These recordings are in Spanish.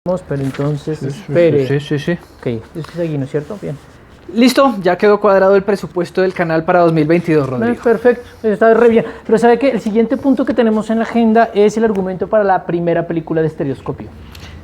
Pero entonces, espere. Sí. Ok, esto es aquí, ¿no es cierto? Bien. Listo, ya quedó cuadrado el presupuesto del canal para 2022, Rodrigo. Perfecto, está re bien. Pero ¿sabe qué? El siguiente punto que tenemos en la agenda es el argumento para la primera película de Estereoscopio.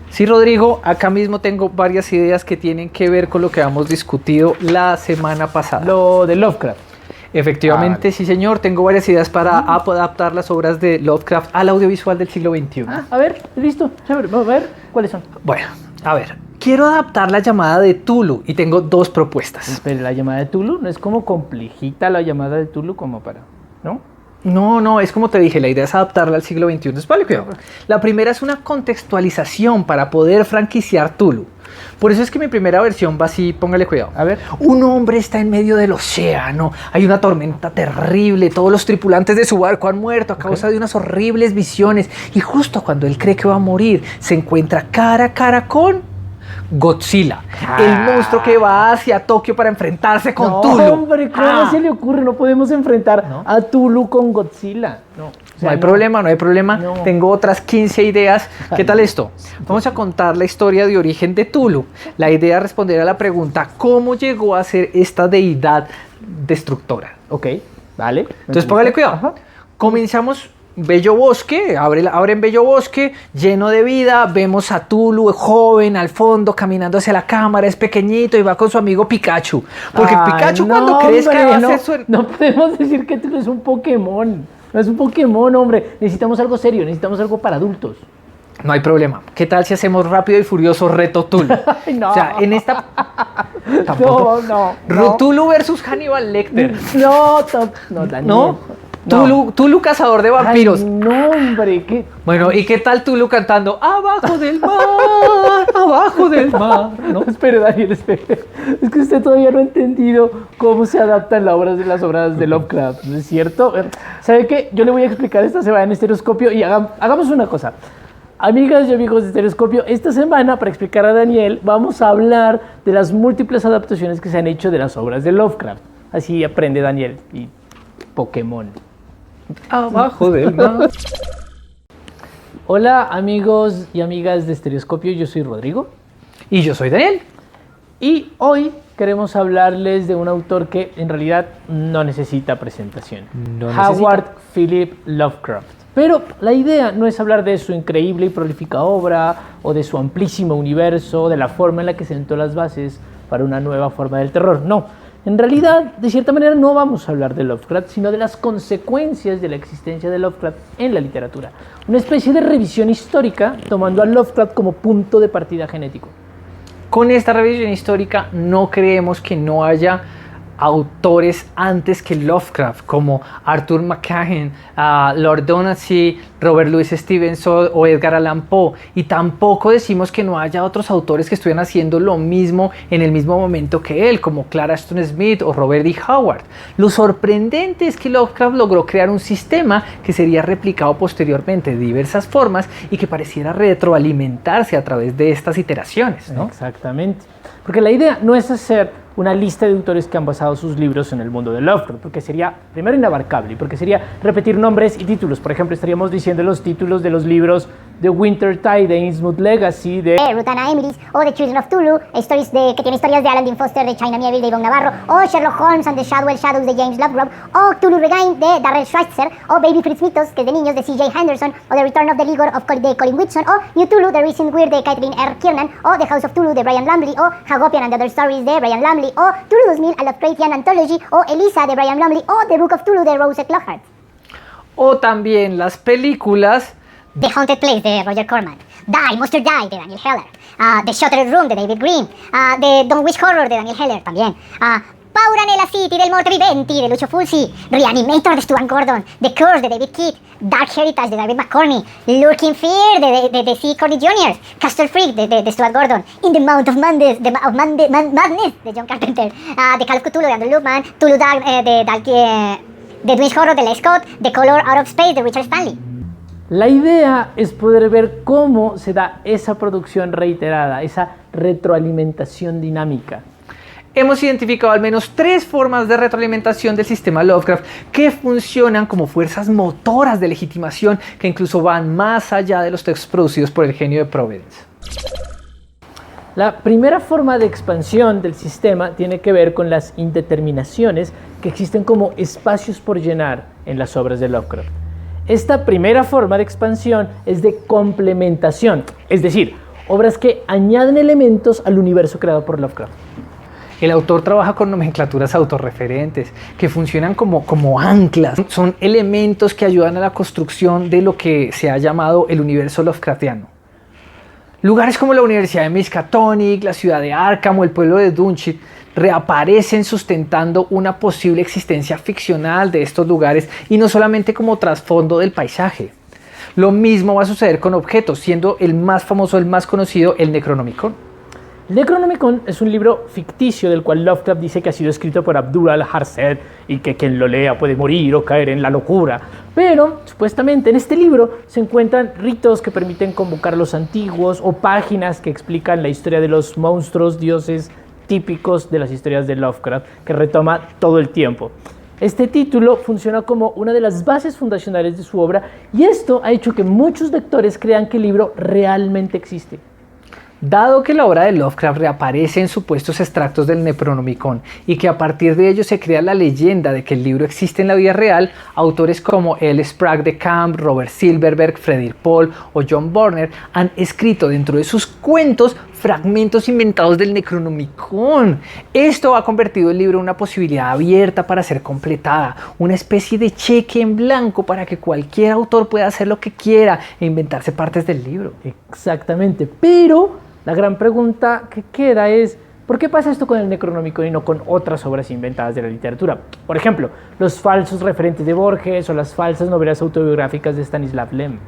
Sí, Rodrigo, acá mismo tengo varias ideas que tienen que ver con lo que habíamos discutido la semana pasada. Lo de Lovecraft. Efectivamente, vale. Sí señor, tengo varias ideas para adaptar las obras de Lovecraft al audiovisual del siglo XXI. A ver, listo, chévere. Vamos a ver cuáles son. Bueno, a ver, quiero adaptar la llamada de Tulu y tengo dos propuestas. Espere, la llamada de Tulu no es como complejita la llamada de Tulu como para, ¿no? No, es como te dije, la idea es adaptarla al siglo XXI. Entonces, vale, cuidado. La primera es una contextualización para poder franquiciar Tulu. Por eso es que mi primera versión va así, póngale cuidado. A ver. Un hombre está en medio del océano, hay una tormenta terrible, todos los tripulantes de su barco han muerto a causa de unas horribles visiones y justo cuando él cree que va a morir, se encuentra cara a cara con Godzilla, el monstruo que va hacia Tokio para enfrentarse con Tulu. Hombre, ¿cómo se le ocurre? No podemos enfrentar a Tulu con Godzilla. No hay problema. No. Tengo otras 15 ideas. ¿Qué tal esto? Vamos a contar la historia de origen de Tulu. La idea es responder a la pregunta, ¿cómo llegó a ser esta deidad destructora? Ok, vale. Entonces póngale cuidado. Ajá. Comenzamos bello bosque, abren bello bosque, lleno de vida, vemos a Tulu, joven, al fondo, caminando hacia la cámara, es pequeñito y va con su amigo Pikachu. Porque Pikachu cuando crezca va a ser su... No podemos decir que Tulu es un Pokémon. No es un Pokémon, hombre. Necesitamos algo serio, necesitamos algo para adultos. No hay problema. ¿Qué tal si hacemos Rápido y Furioso Reto Tulu? Ay, no. O sea, en esta... No. Tulu versus Hannibal Lecter. No, Daniel. ¿No? Tulu cazador de vampiros. Ay, no, hombre, ¿qué? Bueno, ¿y qué tal Tulu cantando Abajo del mar, abajo del mar? No, espere, Daniel, espere. Es que usted todavía no ha entendido cómo se adaptan las obras de Lovecraft, ¿no es cierto? ¿Sabe qué? Yo le voy a explicar esta semana en Estereoscopio y hagamos una cosa. Amigas y amigos de Estereoscopio, esta semana, para explicar a Daniel, vamos a hablar de las múltiples adaptaciones que se han hecho de las obras de Lovecraft. Así aprende Daniel y Pokémon. Abajo del mar. Hola amigos y amigas de Estereoscopio, yo soy Rodrigo. Y yo soy Daniel. Y hoy queremos hablarles de un autor que en realidad no necesita presentación. Howard Philip Lovecraft. Pero la idea no es hablar de su increíble y prolífica obra o de su amplísimo universo, de la forma en la que sentó las bases para una nueva forma del terror. No. En realidad, de cierta manera, no vamos a hablar de Lovecraft, sino de las consecuencias de la existencia de Lovecraft en la literatura. Una especie de revisión histórica tomando a Lovecraft como punto de partida genético. Con esta revisión histórica no creemos que no haya autores antes que Lovecraft, como Arthur McCahan, Lord Donaldson, Robert Louis Stevenson o Edgar Allan Poe, y tampoco decimos que no haya otros autores que estuvieran haciendo lo mismo en el mismo momento que él, como Clara Stone Smith o Robert E. Howard. Lo sorprendente es que Lovecraft logró crear un sistema que sería replicado posteriormente de diversas formas y que pareciera retroalimentarse a través de estas iteraciones, ¿no? Exactamente. Porque la idea no es hacer una lista de autores que han basado sus libros en el mundo de Lovecraft, porque sería, primero, inabarcable, porque sería repetir nombres y títulos. Por ejemplo, estaríamos diciendo los títulos de los libros de Wintertide, de Innsmouth Legacy, de Ruth Anna Emilis, o The Children of Tulu, que tiene historias de Alan Dean Foster, de China Miéville, de Yvonne Navarro, o Sherlock Holmes and the Shadwell Shadows, de James Lovegrove, o Tulu Regained, de Darrell Schweitzer, o Baby Fritz Mythos, que es de niños, de C.J. Henderson, o The Return of the Ligor, de Colin Whitson, o New Tulu, The Recent Weird, de Catherine R. Kiernan, o The House of Tulu, de Brian Lumley, o Hagopian and Other Stories, de Brian Lumley, o Tulu 2000, a Lovecraftian Anthology, o Elisa, de Brian Lumley, o The Book of Tulu, de Rose Clockhart. O también las películas The Haunted Place, de Roger Corman, Die, Monster Die, de Daniel Heller, The Shuttered Room, de David Green, The Don't Wish Horror, de Daniel Heller también, Paura nella City, del Morte Viventi, de Lucio Fulci, Reanimator, de Stuart Gordon, The Curse, de David Keith, Dark Heritage, de David McCormick, Lurking Fear, de C. Cordy Jr., Castle Freak, de Stuart Gordon, In the Mount of Madness, de John Carpenter, The Call of Cthulhu, de Andrew Loopman, Tulu Dark, de Dwayne Horror, de Leigh Scott, The Color Out of Space, de Richard Stanley. La idea es poder ver cómo se da esa producción reiterada, esa retroalimentación dinámica. Hemos identificado al menos 3 formas de retroalimentación del sistema Lovecraft que funcionan como fuerzas motoras de legitimación que incluso van más allá de los textos producidos por el genio de Providence. La primera forma de expansión del sistema tiene que ver con las indeterminaciones que existen como espacios por llenar en las obras de Lovecraft. Esta primera forma de expansión es de complementación, es decir, obras que añaden elementos al universo creado por Lovecraft. El autor trabaja con nomenclaturas autorreferentes que funcionan como anclas. Son elementos que ayudan a la construcción de lo que se ha llamado el universo Lovecraftiano. Lugares como la Universidad de Miskatonic, la ciudad de Arkham o el pueblo de Dunshire reaparecen sustentando una posible existencia ficcional de estos lugares y no solamente como trasfondo del paisaje. Lo mismo va a suceder con objetos, siendo el más famoso, el más conocido, el Necronomicon. El Necronomicon es un libro ficticio del cual Lovecraft dice que ha sido escrito por Abdul al-Harsed y que quien lo lea puede morir o caer en la locura. Pero, supuestamente, en este libro se encuentran ritos que permiten convocar a los antiguos o páginas que explican la historia de los monstruos, dioses típicos de las historias de Lovecraft, que retoma todo el tiempo. Este título funciona como una de las bases fundacionales de su obra y esto ha hecho que muchos lectores crean que el libro realmente existe. Dado que la obra de Lovecraft reaparece en supuestos extractos del Necronomicon y que a partir de ello se crea la leyenda de que el libro existe en la vida real, autores como L. Sprague de Camp, Robert Silverberg, Frederick Pohl o John Burner han escrito dentro de sus cuentos fragmentos inventados del Necronomicon. Esto ha convertido el libro en una posibilidad abierta para ser completada, una especie de cheque en blanco para que cualquier autor pueda hacer lo que quiera e inventarse partes del libro. Exactamente, pero la gran pregunta que queda es, ¿por qué pasa esto con el Necronomicon y no con otras obras inventadas de la literatura? Por ejemplo, los falsos referentes de Borges o las falsas novelas autobiográficas de Stanislav Lem.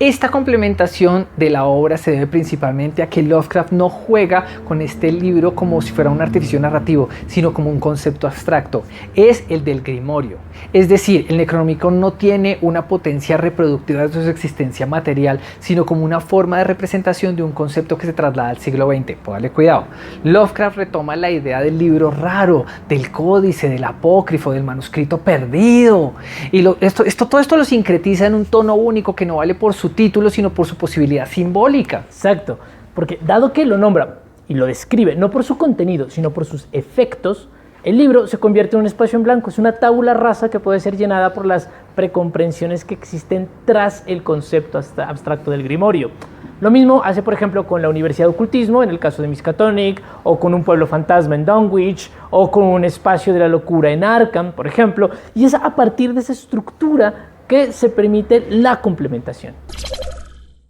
Esta complementación de la obra se debe principalmente a que Lovecraft no juega con este libro como si fuera un artificio narrativo, sino como un concepto abstracto. Es el del Grimorio. Es decir, el Necronomicon no tiene una potencia reproductiva de su existencia material, sino como una forma de representación de un concepto que se traslada al siglo XX. Póngale cuidado. Lovecraft retoma la idea del libro raro, del códice, del apócrifo, del manuscrito perdido. Y todo esto lo sincretiza en un tono único que no vale por su título, sino por su posibilidad simbólica. Exacto, porque dado que lo nombra y lo describe no por su contenido, sino por sus efectos, el libro se convierte en un espacio en blanco, es una tabula rasa que puede ser llenada por las precomprensiones que existen tras el concepto abstracto del Grimorio. Lo mismo hace, por ejemplo, con la Universidad de Ocultismo, en el caso de Miskatonic, o con un pueblo fantasma en Dunwich, o con un espacio de la locura en Arkham, por ejemplo, y es a partir de esa estructura que se permite la complementación.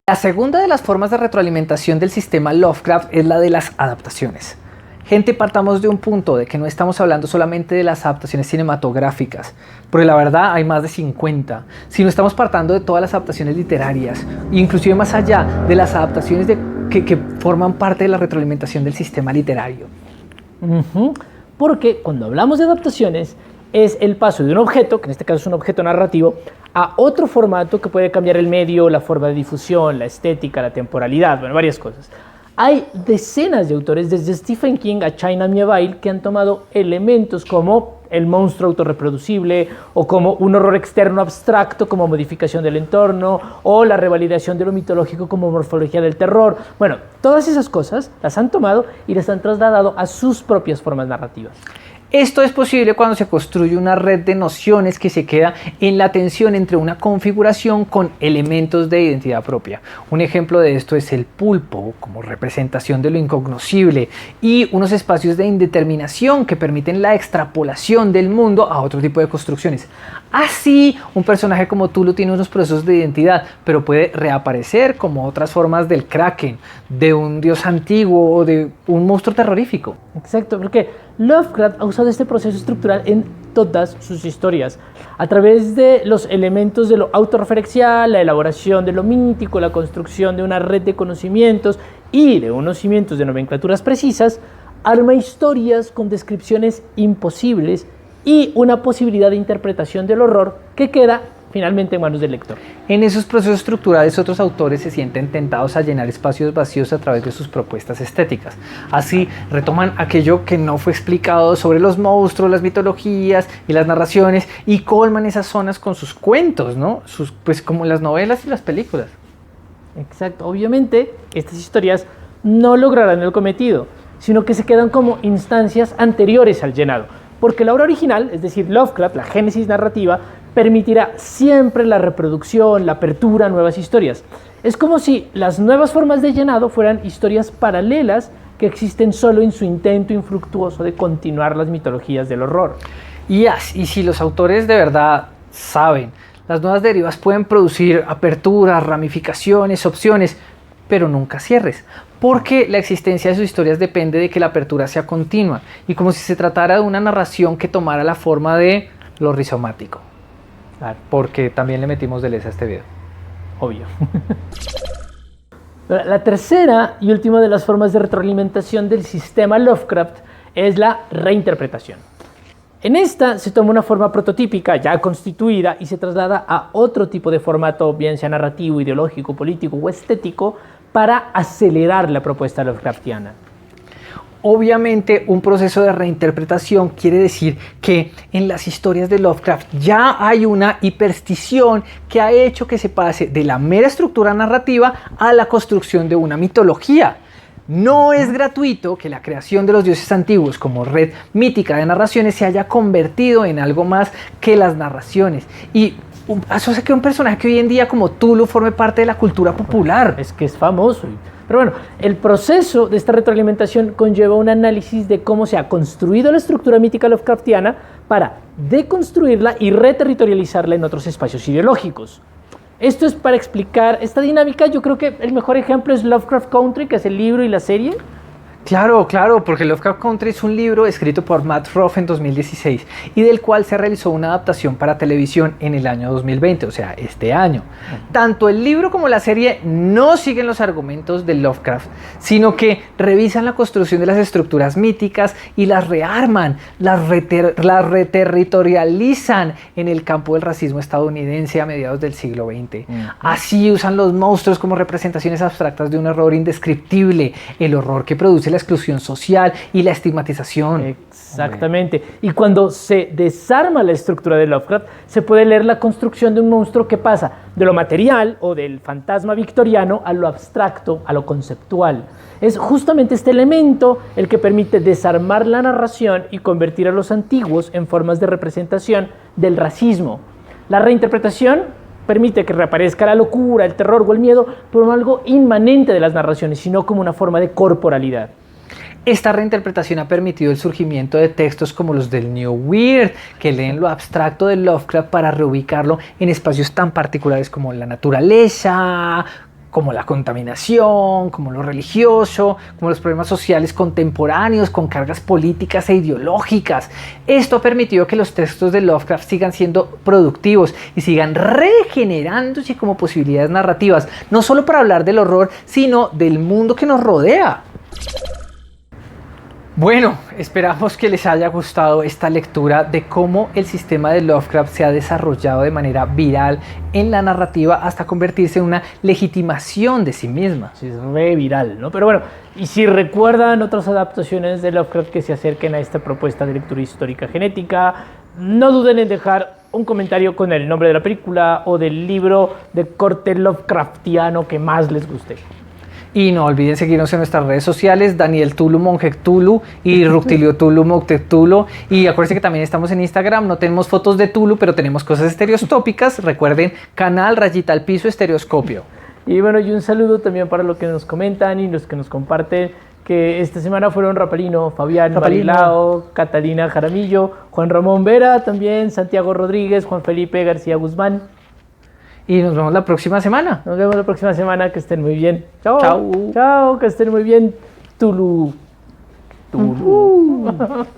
La segunda de las formas de retroalimentación del sistema Lovecraft es la de las adaptaciones. Gente, partamos de un punto de que no estamos hablando solamente de las adaptaciones cinematográficas, porque la verdad hay más de 50, sino estamos partando de todas las adaptaciones literarias, inclusive más allá de las adaptaciones que forman parte de la retroalimentación del sistema literario. Porque cuando hablamos de adaptaciones, es el paso de un objeto, que en este caso es un objeto narrativo, a otro formato que puede cambiar el medio, la forma de difusión, la estética, la temporalidad, bueno, varias cosas. Hay decenas de autores, desde Stephen King a China Miéville, que han tomado elementos como el monstruo autorreproducible o como un horror externo abstracto como modificación del entorno o la revalidación de lo mitológico como morfología del terror. Bueno, todas esas cosas las han tomado y las han trasladado a sus propias formas narrativas. Esto es posible cuando se construye una red de nociones que se queda en la tensión entre una configuración con elementos de identidad propia. Un ejemplo de esto es el pulpo, como representación de lo incognoscible, y unos espacios de indeterminación que permiten la extrapolación del mundo a otro tipo de construcciones. Así, un personaje como Cthulhu tiene unos procesos de identidad, pero puede reaparecer como otras formas del Kraken, de un dios antiguo o de un monstruo terrorífico. Exacto, porque Lovecraft ha usado este proceso estructural en todas sus historias, a través de los elementos de lo autorreferencial, la elaboración de lo mítico, la construcción de una red de conocimientos y de unos cimientos de nomenclaturas precisas, arma historias con descripciones imposibles y una posibilidad de interpretación del horror que queda finalmente en manos del lector. En esos procesos estructurales, otros autores se sienten tentados a llenar espacios vacíos a través de sus propuestas estéticas. Así, retoman aquello que no fue explicado sobre los monstruos, las mitologías y las narraciones y colman esas zonas con sus cuentos, ¿no? Pues como las novelas y las películas. Exacto. Obviamente, estas historias no lograrán el cometido, sino que se quedan como instancias anteriores al llenado, porque la obra original, es decir, Lovecraft, la génesis narrativa, permitirá siempre la reproducción, la apertura a nuevas historias. Es como si las nuevas formas de llenado fueran historias paralelas que existen solo en su intento infructuoso de continuar las mitologías del horror. Y si los autores de verdad saben, las nuevas derivas pueden producir aperturas, ramificaciones, opciones, pero nunca cierres, porque la existencia de sus historias depende de que la apertura sea continua y como si se tratara de una narración que tomara la forma de lo rizomático. Claro, porque también le metimos deleza a este video. Obvio. La tercera y última de las formas de retroalimentación del sistema Lovecraft es la reinterpretación. En esta se toma una forma prototípica ya constituida y se traslada a otro tipo de formato, bien sea narrativo, ideológico, político o estético, para acelerar la propuesta Lovecraftiana. Obviamente, un proceso de reinterpretación quiere decir que en las historias de Lovecraft ya hay una hiperstición que ha hecho que se pase de la mera estructura narrativa a la construcción de una mitología. No es gratuito que la creación de los dioses antiguos como red mítica de narraciones se haya convertido en algo más que las narraciones. Y eso hace que un personaje que hoy en día como Cthulhu forme parte de la cultura popular. Es que es famoso. Pero bueno, el proceso de esta retroalimentación conlleva un análisis de cómo se ha construido la estructura mítica Lovecraftiana para deconstruirla y reterritorializarla en otros espacios ideológicos. Esto es para explicar esta dinámica. Yo creo que el mejor ejemplo es Lovecraft Country, que es el libro y la serie. Claro, porque Lovecraft Country es un libro escrito por Matt Ruff en 2016 y del cual se realizó una adaptación para televisión en el año 2020, o sea, este año. Tanto el libro como la serie no siguen los argumentos de Lovecraft, sino que revisan la construcción de las estructuras míticas y las rearman, las reterritorializan en el campo del racismo estadounidense a mediados del siglo XX. Así usan los monstruos como representaciones abstractas de un horror indescriptible, el horror que produce la exclusión social y la estigmatización. Exactamente. Y cuando se desarma la estructura de Lovecraft, se puede leer la construcción de un monstruo que pasa de lo material o del fantasma victoriano a lo abstracto, a lo conceptual. Es justamente este elemento el que permite desarmar la narración y convertir a los antiguos en formas de representación del racismo. La reinterpretación permite que reaparezca la locura, el terror o el miedo, pero no algo inmanente de las narraciones, sino como una forma de corporalidad. Esta reinterpretación ha permitido el surgimiento de textos como los del New Weird, que leen lo abstracto de Lovecraft para reubicarlo en espacios tan particulares como la naturaleza, como la contaminación, como lo religioso, como los problemas sociales contemporáneos con cargas políticas e ideológicas. Esto ha permitido que los textos de Lovecraft sigan siendo productivos y sigan regenerándose como posibilidades narrativas, no solo para hablar del horror, sino del mundo que nos rodea. Bueno, esperamos que les haya gustado esta lectura de cómo el sistema de Lovecraft se ha desarrollado de manera viral en la narrativa hasta convertirse en una legitimación de sí misma. Sí, es re viral, ¿no? Pero bueno, y si recuerdan otras adaptaciones de Lovecraft que se acerquen a esta propuesta de lectura histórica genética, no duden en dejar un comentario con el nombre de la película o del libro de corte Lovecraftiano que más les guste. Y no olviden seguirnos en nuestras redes sociales, Daniel Tulu, Monje Tulu y Ructilio Tulu, Mocte Tulu. Y acuérdense que también estamos en Instagram, no tenemos fotos de Tulu, pero tenemos cosas estereoscópicas. Recuerden, canal Rayita al Piso Estereoscopio. Y bueno, y un saludo también para los que nos comentan y los que nos comparten, que esta semana fueron Rapalino, Fabián Marilao, Catalina Jaramillo, Juan Ramón Vera, también Santiago Rodríguez, Juan Felipe García Guzmán. Y nos vemos la próxima semana. Nos vemos la próxima semana, que estén muy bien. Chao. Chao. Chao, que estén muy bien. Tulu. Tulu.